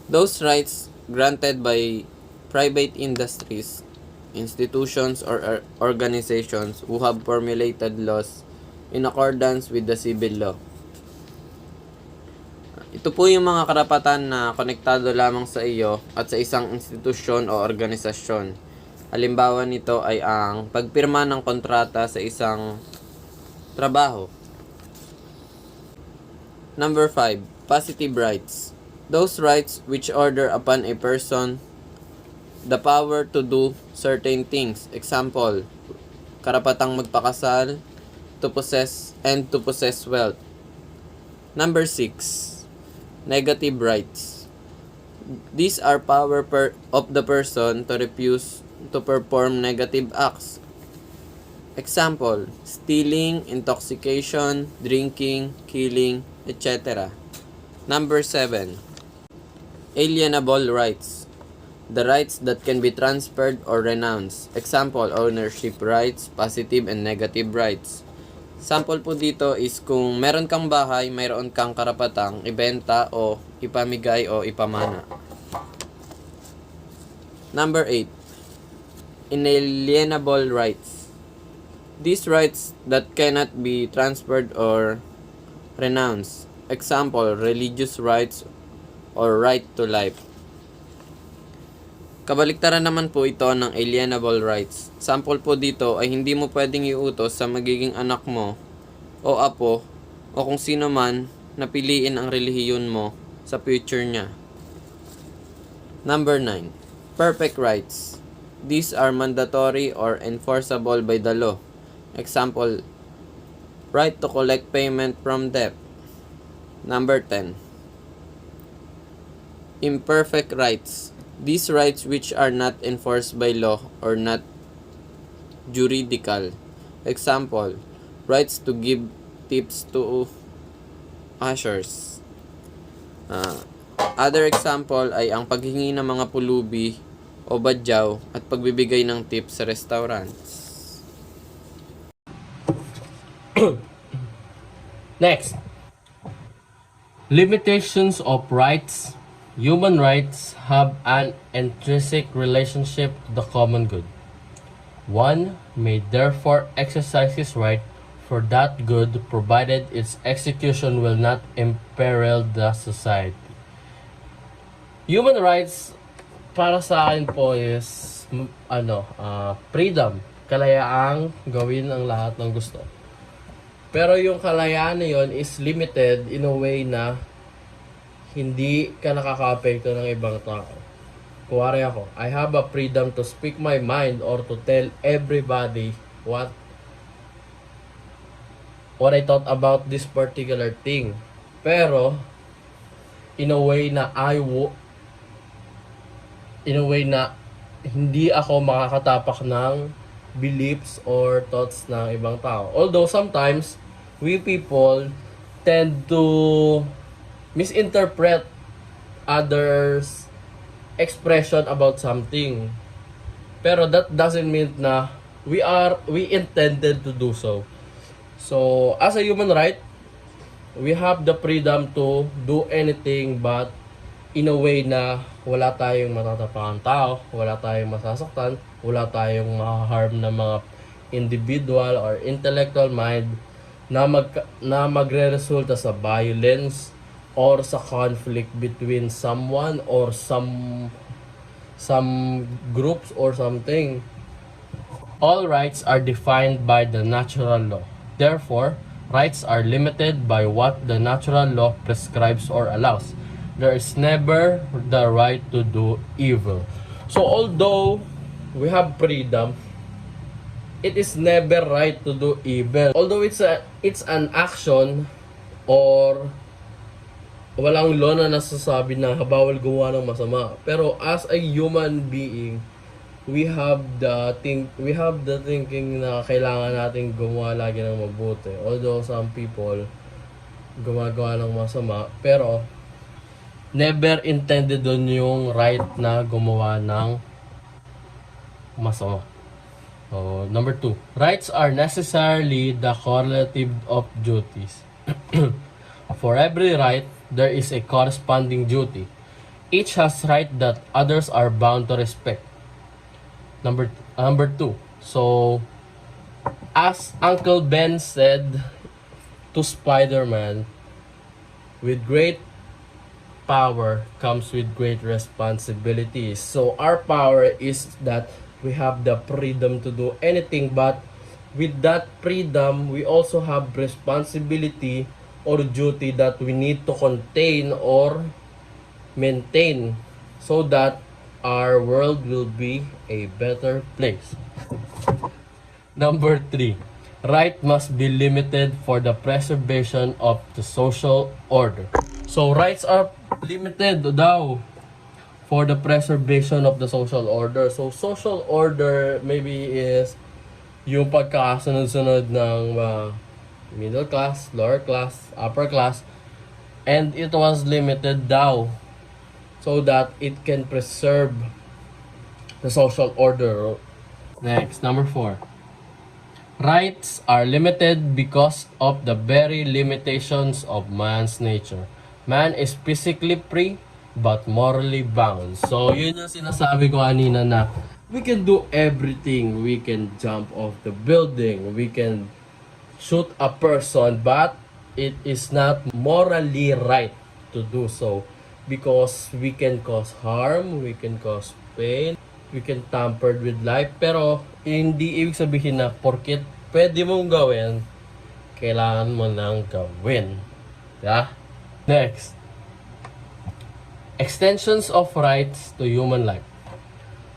Those rights granted by private industries, institutions or organizations who have formulated laws in accordance with the civil law. Ito po yung mga karapatan na konektado lamang sa iyo at sa isang institusyon o organisasyon. Halimbawa nito ay ang pagpirma ng kontrata sa isang trabaho. Number 5. Positive rights. Those rights which order upon a person the power to do certain things. Example, karapatang magpakasal, to possess wealth. Number 6. Negative rights. These are power of the person to refuse to perform negative acts. Example, stealing, intoxication, drinking, killing, etc. Number 7. Alienable rights. The rights that can be transferred or renounced. Example, ownership rights, positive and negative rights. Sample po dito is kung meron kang bahay, mayroon kang karapatang ibenta o ipamigay o ipamana. Number 8. Inalienable rights. These rights that cannot be transferred or renounced. Example, religious rights or right to life. Kabaliktaran naman po ito ng alienable rights. Sample po dito ay hindi mo pwedeng iutos sa magiging anak mo o apo o kung sino man na piliin ang relihiyon mo sa future niya. Number 9. Perfect rights. These are mandatory or enforceable by the law. Example, right to collect payment from debt. Number 10. Imperfect rights. These rights which are not enforced by law or not juridical. Example, rights to give tips to ushers. Other example ay ang paghingi ng mga pulubi o badyaw at pagbibigay ng tips sa restaurants. Next, limitations of rights. Human rights have an intrinsic relationship to the common good. One may therefore exercise his right for that good provided its execution will not imperil the society. Human rights para sa akin po is freedom, kalayaang gawin ang lahat ng gusto. Pero yung kalayaan na yun is limited in a way na hindi ka nakaka-apekto ng ibang tao. Kuwari ako, I have a freedom to speak my mind or to tell everybody what I thought about this particular thing. Pero, in a way na hindi ako makakatapak ng beliefs or thoughts ng ibang tao. Although sometimes, we people tend to misinterpret others' expression about something. Pero that doesn't mean na we intended to do so. So, as a human right, we have the freedom to do anything but in a way na wala tayong matatapakan tao, wala tayong masasaktan, wala tayong ma-harm na mga individual or intellectual mind na magre-resulta sa violence or sa conflict between someone or some groups or something. All rights are defined by the natural law. Therefore, rights are limited by what the natural law prescribes or allows. There is never the right to do evil. So although we have freedom, it is never right to do evil. Although it's an action or walang law na nasasabi na bawal gumawa ng masama. Pero as a human being, we have the thinking na kailangan nating gumawa lagi ng mabuti. Although some people gumagawa ng masama, pero never intended doon yung right na gumawa ng masama. So, number 2, rights are necessarily the correlative of duties. For every right, there is a corresponding duty. Each has right that others are bound to respect. Number 2. So, as Uncle Ben said to Spider-Man, with great power comes with great responsibilities. So, our power is that we have the freedom to do anything, but with that freedom, we also have responsibility or duty that we need to contain or maintain so that our world will be a better place. Number 3, right must be limited for the preservation of the social order. So rights are limited daw for the preservation of the social order. So social order maybe is yung pagkakasunod-sunod ng middle class, lower class, upper class, and it was limited daw so that it can preserve the social order. Next, number 4. Rights are limited because of the very limitations of man's nature. Man is physically free but morally bound. So, yun yung sinasabi ko kanina na we can do everything. We can jump off the building. We can shoot a person, but it is not morally right to do so because we can cause harm, we can cause pain, we can tamper with life, pero hindi ibig sabihin na porket pwede mong gawin, kailangan mo nang gawin. Yeah? Next. Extensions of rights to human life.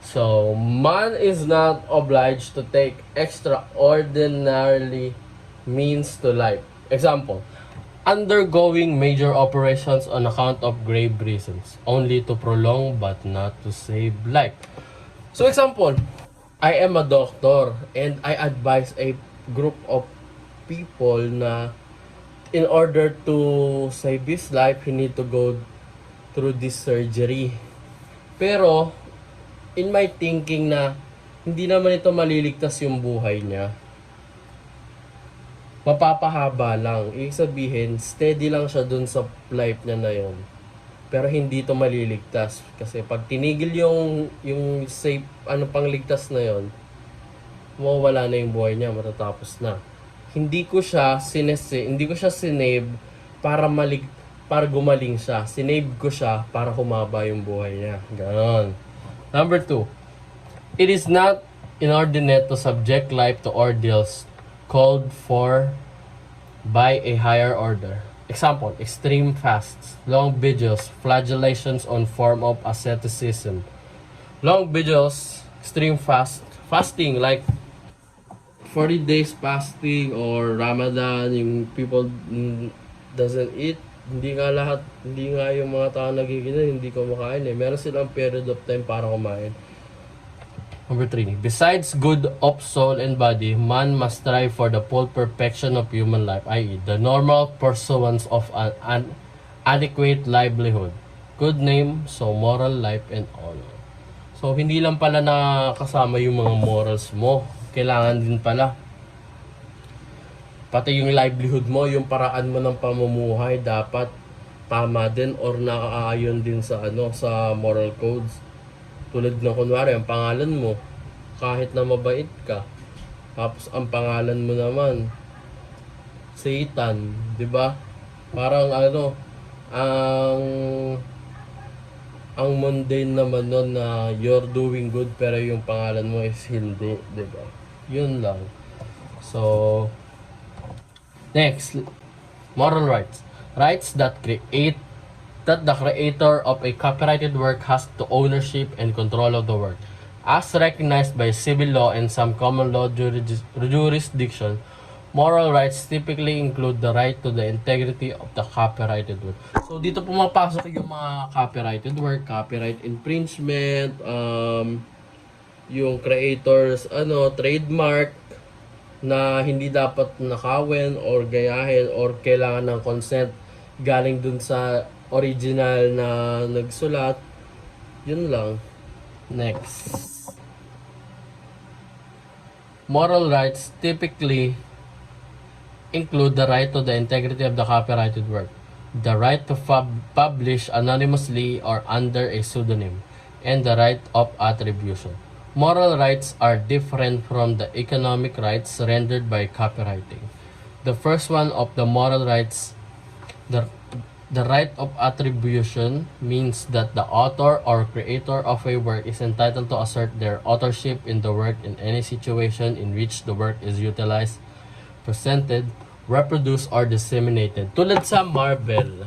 So, man is not obliged to take extraordinarily means to life. Example, undergoing major operations on account of grave reasons, only to prolong but not to save life. So example, I am a doctor and I advise a group of people na in order to save his life, he need to go through this surgery. Pero, in my thinking na hindi naman ito maliligtas yung buhay niya, mapapahaba lang. Ibig sabihin, steady lang siya dun sa life niya na yon. Pero hindi ito maliligtas. Kasi pag tinigil yung safe, pangligtas na yon, mawawala na yung buhay niya, matatapos na. Hindi ko siya sinave para gumaling siya. Sinave ko siya para humaba yung buhay niya. Ganon. Number 2. It is not inordinate to subject life to ordeals called for by a higher order. Example, extreme fasts, long vigils, flagellations on form of asceticism. Long vigils, extreme fasting like 40 days fasting or Ramadan, yung people doesn't eat. Hindi nga yung mga tao nagiginan, hindi kumakain eh. Meron silang period of time para kumain. Number 3. Besides good of soul and body, man must strive for the full perfection of human life, i.e. the normal pursuance of an adequate livelihood, good name, so moral life and honor. So, hindi lang pala nakasama yung mga morals mo. Kailangan din pala. Pati yung livelihood mo, yung paraan mo ng pamumuhay, dapat tama din or nakaayon din sa sa moral codes. Tulad ng kunwari, ang pangalan mo, kahit na mabait ka, tapos ang pangalan mo naman, Satan, di ba? Parang ang mundane naman nun na you're doing good pero yung pangalan mo is hindi, di ba? Yun lang. So, next, moral rights. Rights that the creator of a copyrighted work has to ownership and control of the work. As recognized by civil law and some common law jurisdiction, moral rights typically include the right to the integrity of the copyrighted work. So, dito pumapasok yung mga copyrighted work, copyright infringement, yung creators, trademark, na hindi dapat nakawin or gayahin or kailangan ng consent galing dun sa original na nagsulat. Yun lang. Next. Moral rights typically include the right to the integrity of the copyrighted work, the right to publish anonymously or under a pseudonym, and the right of attribution. Moral rights are different from the economic rights rendered by copywriting. The first one of the moral rights, the right of attribution, means that the author or creator of a work is entitled to assert their authorship in the work in any situation in which the work is utilized, presented, reproduced, or disseminated. Tulad sa Marvel,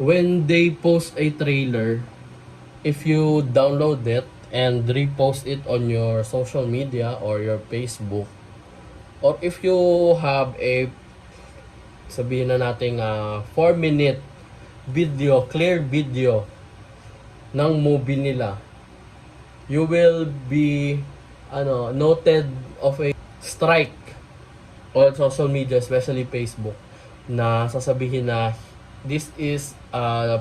when they post a trailer, if you download it and repost it on your social media or your Facebook, or if you have a sabihin na natin 4-minute video, clear video ng movie nila, you will be noted of a strike on social media, especially Facebook, na sasabihin na this is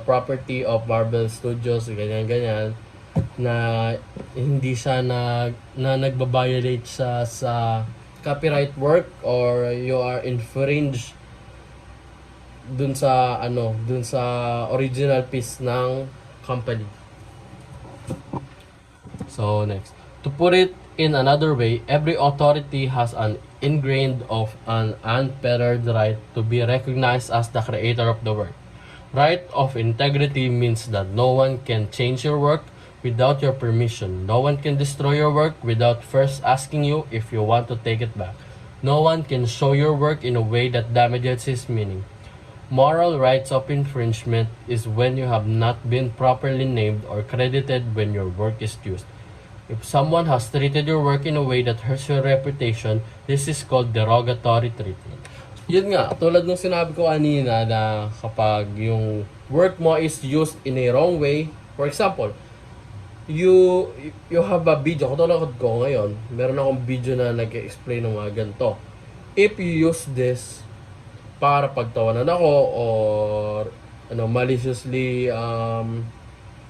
property of Marvel Studios, ganyan-ganyan, na hindi siya na nagbabiolate siya sa copyright work or you are infringe dun sa original piece ng company. So next, to put it in another way, every authority has an ingrained of an unfettered right to be recognized as the creator of the work. Right of integrity means that no one can change your work without your permission. No one can destroy your work without first asking you if you want to take it back. No one can show your work in a way that damages its meaning. Moral rights of infringement is when you have not been properly named or credited when your work is used. If someone has treated your work in a way that hurts your reputation, this is called derogatory treatment. Yun nga, tulad ng sinabi ko kanina na kapag yung work mo is used in a wrong way, for example, you have a video, katulad ko ngayon, meron akong video na nag-explain ng mga ganito. If you use this para pagtawanan ako or maliciously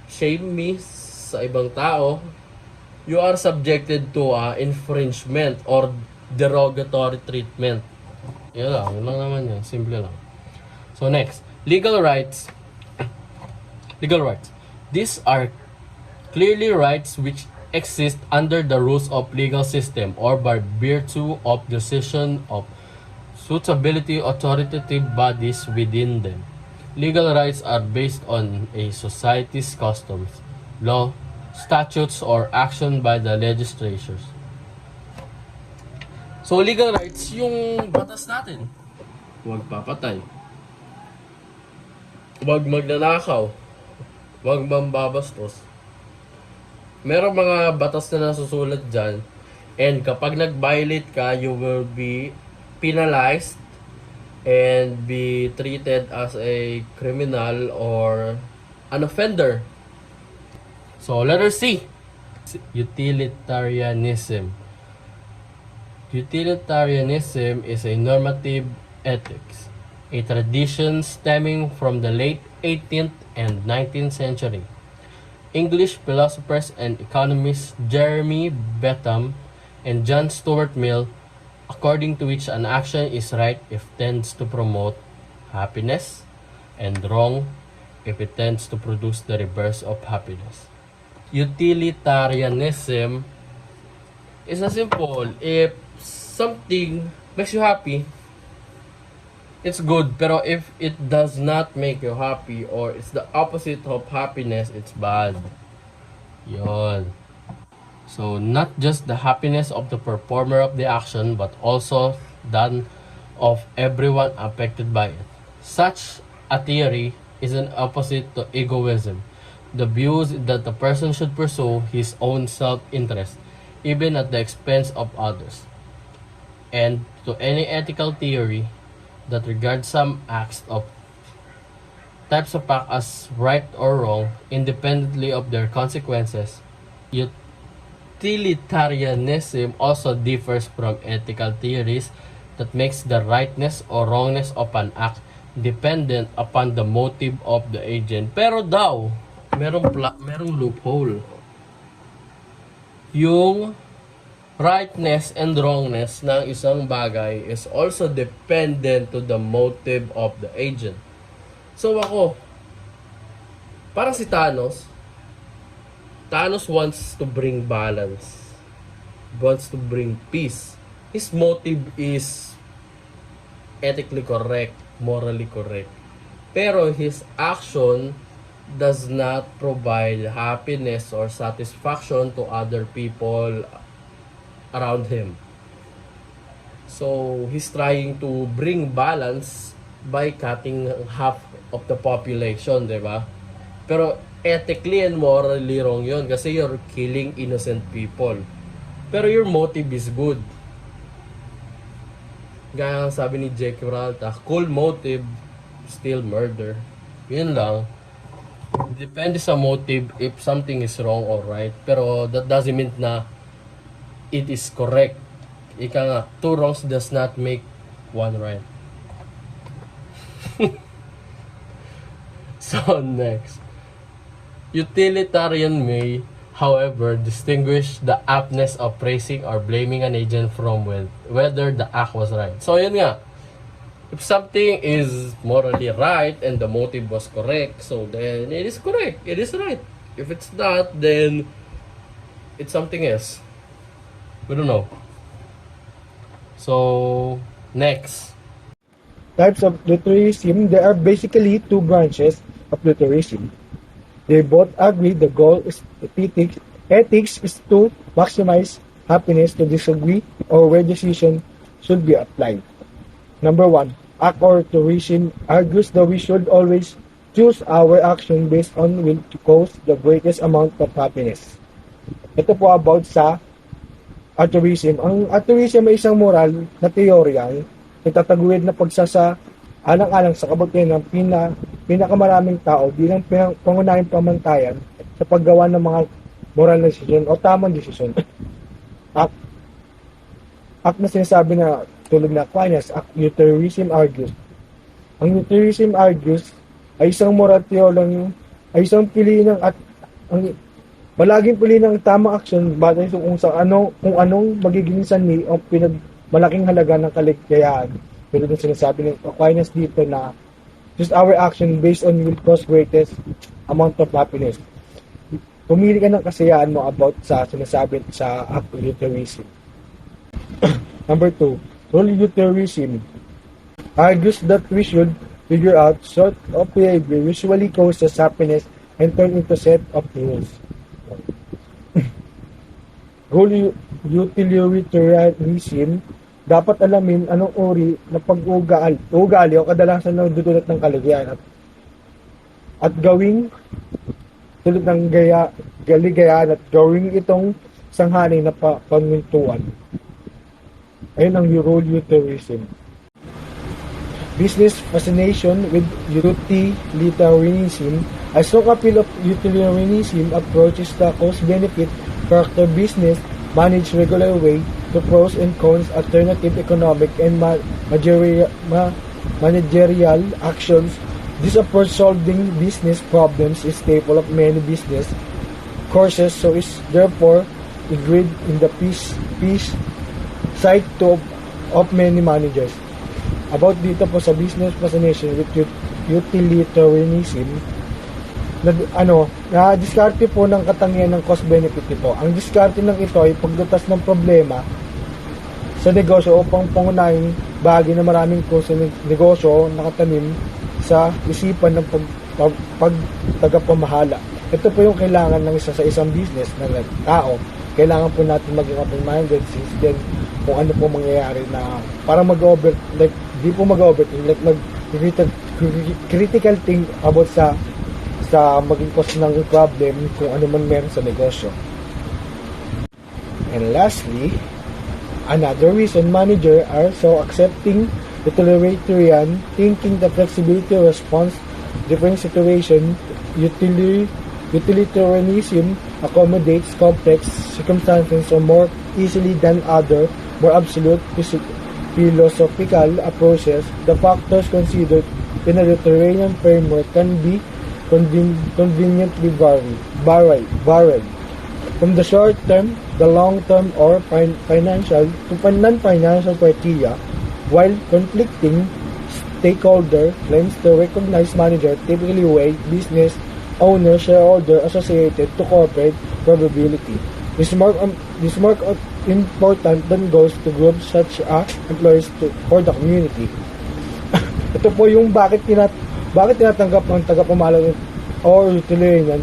shame me sa ibang tao, you are subjected to infringement or derogatory treatment. Yun lang naman yan. Simple lang. So next, legal rights. Legal rights. These are clearly rights which exist under the rules of legal system or by virtue of decision of suitability authoritative bodies within them. Legal rights are based on a society's customs, law, statutes, or action by the legislatures. So, legal rights, yung batas natin. Huwag papatay. Huwag magnanakaw. Huwag mambabastos. Merong mga batas na nasusulat dyan. And kapag nag-violate ka, you will be penalized and be treated as a criminal or an offender. So, letter C. Utilitarianism. Utilitarianism is a normative ethics, a tradition stemming from the late 18th and 19th century. English philosophers and economists Jeremy Bentham and John Stuart Mill, according to which an action is right if it tends to promote happiness and wrong if it tends to produce the reverse of happiness. Utilitarianism is a simple, if something makes you happy, it's good. Pero if it does not make you happy or it's the opposite of happiness, it's bad. Yon. So, not just the happiness of the performer of the action, but also that of everyone affected by it. Such a theory is an opposite to egoism. The view is that the person should pursue his own self-interest, even at the expense of others. And to any ethical theory that regards some acts of types of act as right or wrong, independently of their consequences, utilitarianism also differs from ethical theories that makes the rightness or wrongness of an act dependent upon the motive of the agent. Pero daw, merong loophole. Yung rightness and wrongness ng isang bagay is also dependent to the motive of the agent. So ako, parang si Thanos wants to bring balance, wants to bring peace. His motive is ethically correct, morally correct. Pero his action does not provide happiness or satisfaction to other people around him. So, he's trying to bring balance by cutting half of the population, di ba? Pero ethically and morally wrong yun kasi you're killing innocent people. Pero your motive is good. Gaya ang sabi ni Jake Peralta, cool motive, still murder. Yun lang. Depende sa motive if something is wrong or right. Pero that doesn't mean na it is correct. ika nga, two wrongs does not make one right. So next, utilitarian may, however, distinguish the aptness of praising or blaming an agent from whether the act was right. So yun nga, if something is morally right and the motive was correct, so then it is correct, it is right. If it's not, then it's something else. We don't know. So next, Types of literalism. There are basically two branches of literalism. They both agree the goal is ethics. Ethics is to maximize happiness, to disagree or where decision should be applied. Number one, act or tourism argues that we should always choose our action based on will to cause the greatest amount of happiness. Ito po about sa altruism. Ang altruism ay isang moral na teoryang itataguyod na alang-alang sa kabutihan ng pinakamaraming tao bilang pangunahing pamantayan sa paggawa ng mga moral na desisyon o tamang desisyon. Act na sinasabi na tulad na Aquinas, utilitarianism argues. Ang utilitarianism argues ay isang moral teoryang ay isang pili ng palaging pili ng tamang aksyon batay sa kung anong magiging sanhi o malaking halaga ng kaligayahan. Pero yung sinasabi ng Aquinas dito na just our action based on will cause greatest amount of happiness. Pumili ka ng kasiyahan mo about sa sinasabi sa utilitarianism. Number 2, rule utilitarianism argues that we should figure out sort of behavior usually causes happiness and turn into set of rules. Rule utilitarianism, dapat alamin anong uri na pag-uugali o kadalasan na dudulot ng kaligayahan at gawing tulad ng kaligayahan at gawing itong sanghani na panguntuan. Ayun ang rule utilitarianism. Business fascination with utilitarianism. A strong appeal of utilitarianism approaches the cost-benefit character business managed regular way to pros and cons, alternative economic and managerial actions. This approach solving business problems is staple of many business courses, so is therefore agreed in the peace side of many managers. About dito po sa business fascination with utilitarianism, na diskarte po ng katangian ng cost-benefit ito. Ang diskarte ng ito ay paglutas ng problema sa negosyo upang pangunahing bahagi na maraming ko sa negosyo nakatanim sa isipan ng tagapamahala. Ito po yung kailangan ng sa isang business ng tao. Kailangan po natin maging open-minded since then kung ano po mangyayari na para di po mag-overthink, critical thing about sa maging cause ng problem kung ano man meron sa negosyo. And lastly, another reason manager are so accepting utilitarian thinking, the flexibility response different situation. Utilitarianism accommodates complex circumstances or more easily than other more absolute philosophical approaches. The factors considered in a utilitarian framework can be conveniently varied from the short term, the long term, or financial to non-financial criteria, while conflicting stakeholder claims to recognize manager typically weigh business owner, shareholder associated to corporate probability. This more important than goes to groups such as employees for the community. Ito po yung bakit tinatanggap ng tagapamahala or utilitarian,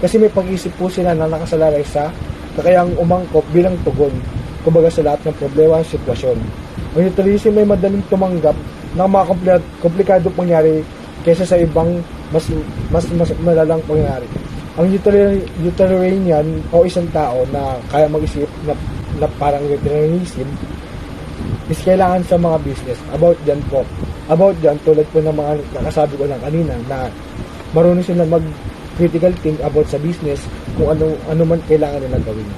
kasi may pag-isip po sila na nakasalalay sa kakayang umangkop bilang tugon kumbaga sa lahat ng problema at sitwasyon. Ang utilitarianism ay madaling tumanggap ng mga komplikado pangyari kaysa sa ibang mas malalang pangyari. Ang utilitarian o isang tao na kaya mag-isip na parang utilitarianism is kailangan sa mga business. About dyan, tulad po ng mga nakasabi ko lang kanina na marunong sila mag-critical think about sa business kung ano man kailangan nila gawin.